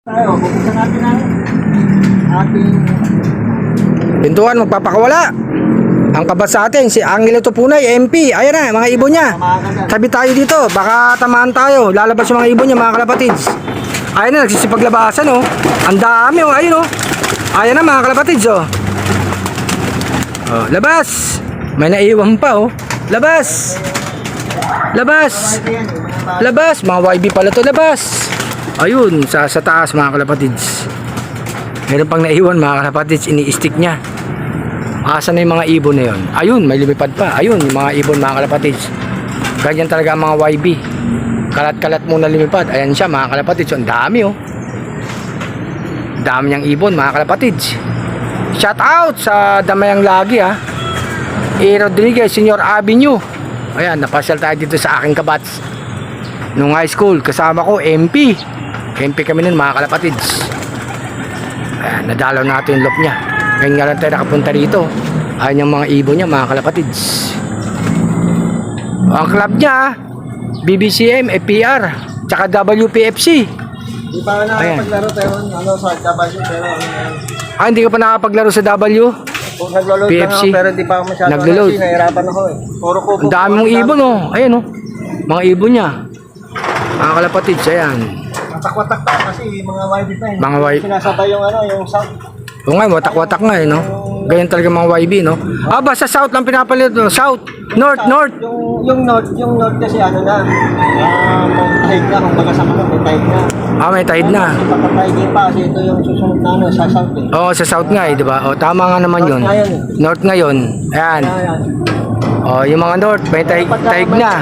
Tayo, bubuksan natin ang ating Pintuan magpapakawala. Ang kabat sa atin, si Angelo Tupunay, MP. Ayan na, mga ibon niya. Tabi tayo dito, baka tamaan tayo. Lalabas yung mga ibon niya, mga kalapatids. Ayan na, nagsisipaglabasan, oh. Ang dami, oh. Ayun, oh. Ayan na, mga kalapatids, oh. Oh, labas. May naiwan pa, oh. Labas. Labas. Labas. Mga YB pala to, labas. Ayun, sa taas, mga kalapatids. Meron pang naiwan, mga kalapatids, ini-stick niya. Asa na yung mga ibon na yun? Ayun, may lumipad pa. Ayun, yung mga ibon, mga kalapatids. Ganyan talaga ang mga YB. Kalat-kalat muna lumipad. Ayan siya, mga kalapatids. Ang dami, oh. Dami niyang ibon, mga kalapatids. Shout out sa Damayang Lagi, ha. E. Rodriguez, Senior Avenue. Ayan, napasyal tayo dito sa aking kabats. Nung high school, kasama ko, MP. MP kami nun, mga kalapatids. Ayan, nadalaw natin yung loop niya. Ngayon nga lang tayo nakapunta rito. Ayan yung mga ibon niya, mga kalapatids. Ang club niya, BBCM, FPR, tsaka WPFC. Di pa na paglaro pero ano sa W pero Hindi ka pa nakapaglaro sa W? kung naglo-load PFC. lang ako pero di pa ako masyado Naglo-load. kasi nahirapan ako eh. Puro ko. Ang dami mong ibon, oh. Ayan, oh. Mga ibon niya. Mga kalapatids, ayan. Watak-watak pa kasi mga YB pa eh. Mga YB. Sinasabay yung ano, yung sound. O nga, watak-watak nga, eh, no? Ganyan talaga mga YB, no? Ah, basta south lang pinapalit, no? South, north, north. Yung north kasi ano na. May tide na kung baga sa kanong may tide na. Ah, may tide na. Ipapatide pa kasi ito yung susunod na ano sa south eh. Oo, sa south nga, eh, di ba? O, tama nga naman yun. North ngayon. Ayan. Ayan. O, yung mga north, may tahig na.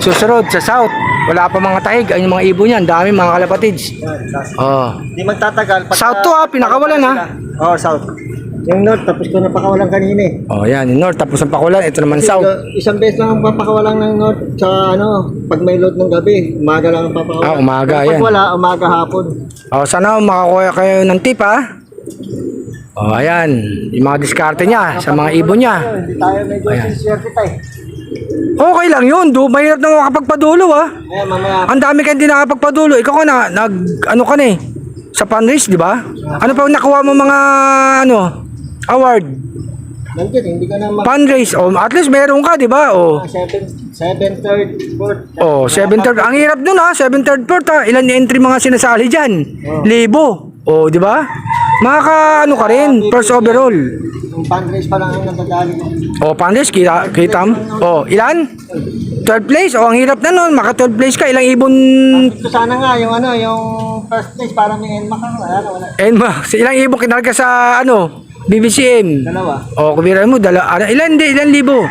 Susunod, sa south. Wala pa mga tahig. Ayun yung mga ibon niyan. Dami, mga kalapatids. O. Di magtatagal. South to, ha. Pinakawalan, ha. Oo, south. Yung north, tapos ko napakawalan kanina eh. O, yan. Yung north, tapos ang pakulan. Ito naman south. Isang beses lang ang papakawalan ng north sa ano, pag may load ng gabi, umaga lang ang papakawalan. Ah, umaga, Pero yan. pag wala, umaga hapon. O, sana makakuha kayo ng tip, ha. O, ayan. Yung mga diskarte niya sa mga ibon niya. Hindi tayo medyo Ayan. sincere tayo. Okay lang yun. Mahirap na makapagpadulo, ha. Ayan, mamaya. Ang dami kayong hindi nakapagpadulo. Ikaw ka na, ano ka na eh. Sa fundraise, di ba? Ano pa nakuha mo mga, award? Nandiyan, hindi ka na Fundraise. O, at least meron ka, di ba? O, 7, 3rd, 4th. o 7 third. Ang hirap dun, ha. 7 third, 4th, ha. Ilan yung entry mga sinasali dyan? Libo. O, di ba? Makaka, ano ka rin, first overall. Yung fundraise pa lang ang nagdadali ko. O, fundraise, kita mo? O, ilan? Third place. O, ang hirap na nun. Maka third place ka. Ilang ibon? Ito sana nga, yung ano, yung first place, parang may NMAX ano, wala. Ilang ibon kinarga sa, BBCM? Dalawa. O, kubiran mo, ilan libo?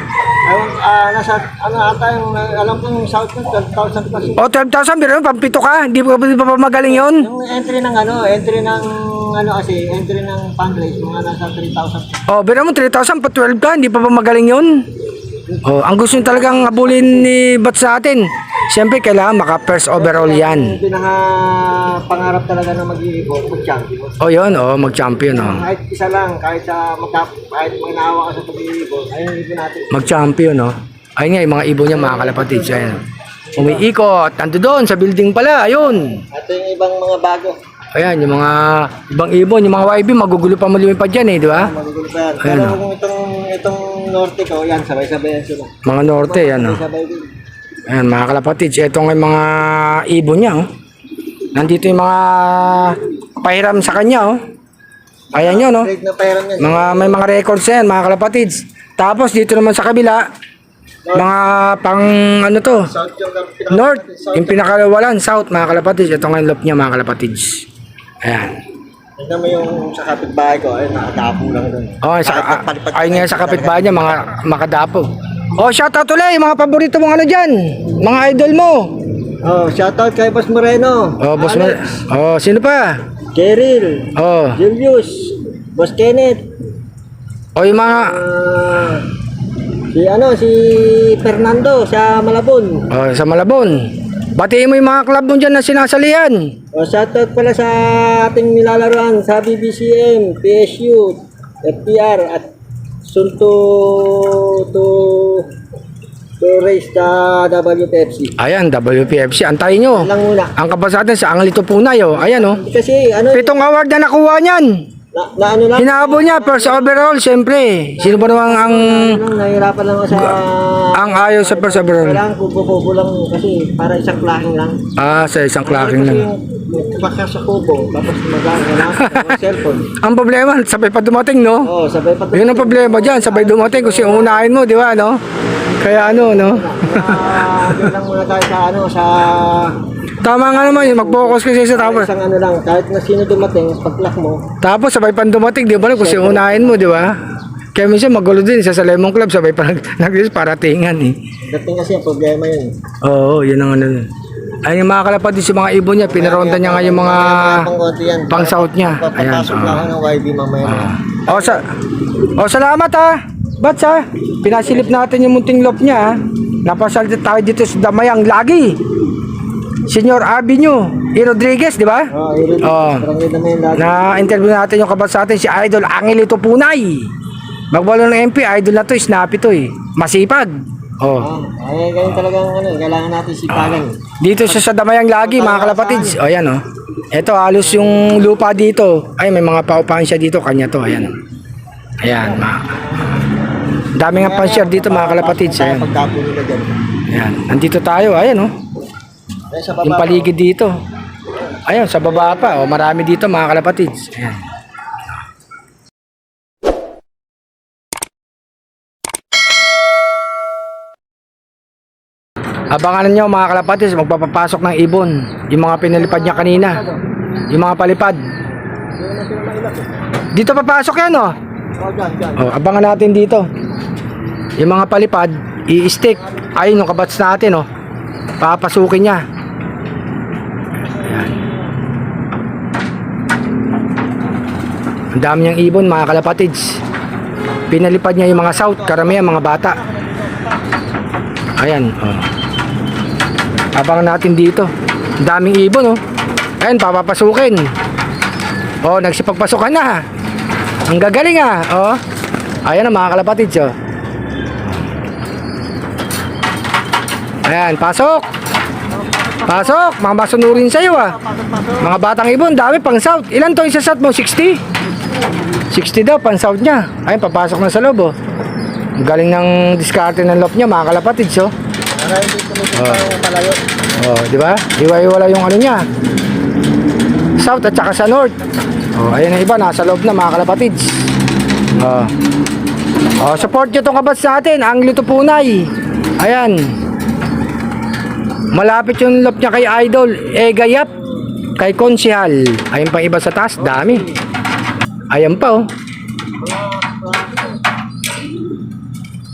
Nasa, ano ata yung, alam ko yung south ko, 12,000 plus. O, 12,000, pero pampito ka. Hindi pa magaling yun. Yung entry ng entry ng fundraise, mga nasa 3,000. O, pero mo, 3,000 pa 12 ka. Hindi pa magaling yun. O, ang gusto nyo talagang abulin ni Bat sa atin. Siyempre, kailangan maka-first overall yan. Yung pinaka pangarap talaga na mag-champion. O, yun, mag-champion, Kahit isa lang, kahit may naawa ka sa pag-iibon, ayun yung natin. Mag-champion, Ayun nga, yung mga ibon niya, mga kalapatids. Ayan. Umiikot. Ando doon, sa building pala. Ayun. Ito yung ibang mga bago. Ayan, yung mga ibang ibon, yung mga YB, magugulo pa malumipad dyan, di ba? Magugulo pa yan. Ayan, Pero kung itong norte ko, yan, sabay-sabay yan sila. Mga norte, yan, Sabay din. Ayan, mga kalapatids, ito nga yung mga ibon niya, Nandito yung mga pahiram sa kanya, Ayan yun, Break na pairan yan. May mga records yan, mga kalapatids. Tapos dito naman sa kabila, mga pang South yung pinaka- north, South yung pinakawalan, south, mga kalapatids. Ito nga yung loop niya, mga kalapatids. Ayan. Tignan mo yung sa kapitbahay ko, ayun, nakadapo lang doon. Ayun nga sa kapitbahay niya, mga makadapo. Shoutout ulit, mga paborito mong dyan. Mga idol mo. Shoutout kay Boss Moreno. Boss Alex, sino pa? Keril, Julius, Boss Kenneth, Yung mga, si Fernando sa Malabon. sa Malabon. Batiin mo yung mga club mo dyan na sinasalihan. Shoutout pala sa ating nilalaroan sa BBCM, PSU, FPR at soon to to race the WPFC. Ayan, WPFC. Antayin nyo. Lang muna. Ang kabasatin sa Anglito Punay, oh. Ayan, oh. Kasi ano, 7 award na nakuha niyan. na ano lang. Hinabol niya, first overall, siyempre. Sino ba naman ang Nahirapan lang ako sa... ayaw sa first overall? Kailangan kubo-kubo lang kasi para isang klaking lang. Ah, sa isang clacking Kasi lang. yung pakya sa kubo, tapos kailangan cellphone. Ang problema, sabay pa dumating, no? Oo, sabay pa. Yun ang problema dyan, sabay dumating kasi unahin mo, di ba, no? Kaya ano, no? Doon lang muna tayo sa ano, sa... Tama nga naman yun, mag-focus kasi sa tapos. Isang ano lang, kahit na sino dumating, pag-lock mo. Tapos sabay pa dumating, di ba? Kasi unahin mo, di ba? Kaya minsan magulo din, isa sa Lemon Club, sabay pa paratingan, eh. Dating kasi ang problema yun. Oo, yun ang ano. Ay, yung mga kalapad din sa mga ibon niya, pinaronda niya nga yung mga pang-konti yan. pang-south niya. Ayan. Papasok lang ako ng YB mamaya. Salamat ha. Bats ha. Pinasilip natin yung munting lop niya ha. Napasal tayo dito sa Damayang lagi. Senior Avenue, E. Rodriguez, di ba? Oo, irit. Oo. Barangay na may lagi. Na-interview natin yung kabasatin, si Idol Angelito Punay. Magbalo ng MP, idol na to, snappy to eh. Masipag. Oh. Ay, ganyan talagang ano, kailangan natin sipagan. Dito siya sa Damayang lagi, mga kalapatids. O, ayan o. Ito, halos yung lupa dito. Ay, may mga paupahan siya dito. Kanya to, ayan. Ayan, dami nga pan-share dito, mga kalapatids. Ayan. Pagtapo nila dyan. Ayan. Nandito tayo, ayan o. Ay, sa Yung baba. paligid dito. Ayan, sa baba pa. O, marami dito, mga kalapatids. Ayan. Abangan nyo mga kalapatids, magpapapasok ng ibon. Yung mga pinalipad niya kanina. Yung mga palipad. Dito papasok yan oh. Oh, dyan. Oh, abangan natin dito. Yung mga palipad, i-stick. Ayun yung kabats natin oh. Papasukin niya. Ayan. Ang dami niyang ibon mga kalapatids. Pinalipad niya yung mga south, karamihan mga bata. Ayan oh. Abangan natin dito. Ang daming ibon oh. Ayan, papapasukin. Oh, nagsipagpasukan na. Ang gagaling ah. Oh. Ayan ang mga kalapatids oh. Ayan, pasok. Pasok, mga masunurin sa'yo ah. Mga batang ibon, dami pang south. Ilan to isa south mo? 60? 60 daw, pang south niya. Ayan, papasok na sa loob oh. Ang galing ng diskarte ng loop niya, mga kalapatids oh. Para hindi tumitik pa yung palayo. Oh, di ba? Iwa-iwala yung ano niya. South at saka sa north. Oh, ayan ang iba nasa loob na mga kalapatids. Oh. Oh, support niyo tong kabats natin, Anglito Punay. Ayan. Malapit yung loob niya kay Idol, Gayap, kay Konsihal. Ayun pang iba sa taas, dami. Ayan pa oh.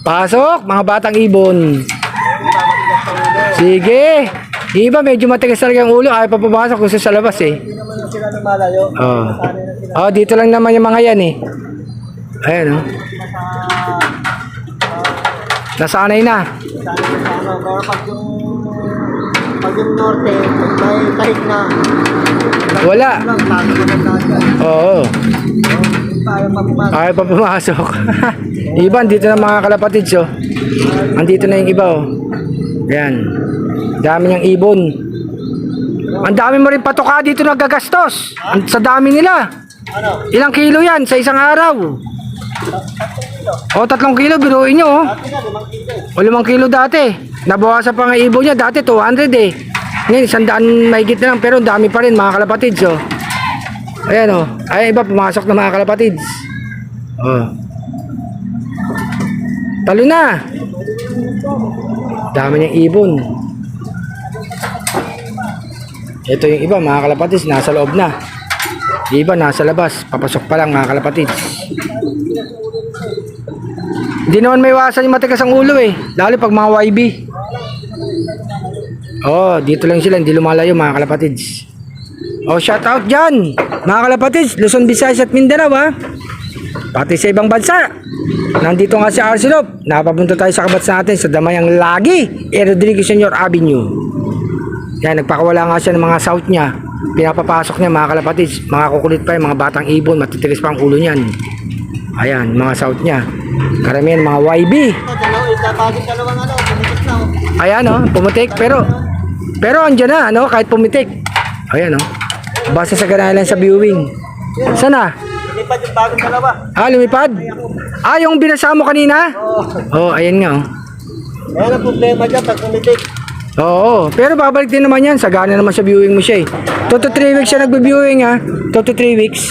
Pasok, mga batang ibon. Sige. Iba medyo matigas talaga ang ulo. Ayaw pa pumasok kung sa labas eh. Hindi naman na sila lumalayo. Oh. Sanay na sila. Oh, dito lang naman yung mga yan eh. Ayan oh. Nasanay na. Sanay na sa ano. Pero pag yung norte, may kahit na. Wala. Lang, tago naman lahat yan. Oo. Hindi tayo mapumasok. Ayaw pa pumasok. Iba, dito na mga kalapatids oh. Andito na yung iba oh. Ayan. Dami niyang ibon. Ang dami mo rin patoka dito nagagastos. Sa dami nila. Ano? Ilang kilo yan sa isang araw? O 3 kilo, biruin nyo oh. Dati nga, 5 kilo. O 5 kilo dati. Nabawasan pa nga ibon niya. Dati 200 eh. Ngayon 100 mahigit na lang. Pero ang dami pa rin mga kalapatids oh. Ayan oh. Ay iba pumasok na mga kalapatids. Oh. Talo na. Dami niyang ibon. Ito yung iba mga kalapatids, nasa loob na. Yung iba nasa labas, papasok pa lang mga kalapatids. Hindi naman may iwasan yung matigas ang ulo eh, lalo pag mga YB. Oh, dito lang sila, hindi lumalayo mga kalapatids. Oh, shout out dyan mga kalapatids, Luzon, Visayas at Mindanao ha. Pati sa ibang bansa. Nandito nga si Arcelop. Napapunta tayo sa kabats natin sa Damayang lagi, E. Rodriguez Senior Avenue. Yan, nagpakawala nga siya ng mga south niya. Pinapapasok niya mga kalapatids. Mga kukulit pa yung mga batang ibon. Matitigas pa ang ulo niyan. Ayan, mga south niya. Karamihan mga YB. Ito, dalawang ano, tumikit Ayan oh, pumitik. Pero andyan na, ano, kahit pumitik. Ayan oh. Basta sa ganalan sa viewing. Sana? Lipad yung bagong dalawa. Ah, lumipad? Ah, yung binasa mo kanina? Oo. Oh, ayan nga oh. Ayan ang problema dyan pag pumitik. Oo, pero babalik din naman yan. Sagana naman sa viewing mo siya eh. 2 to 3 weeks siya nagbe-viewing ha. 2 to 3 weeks.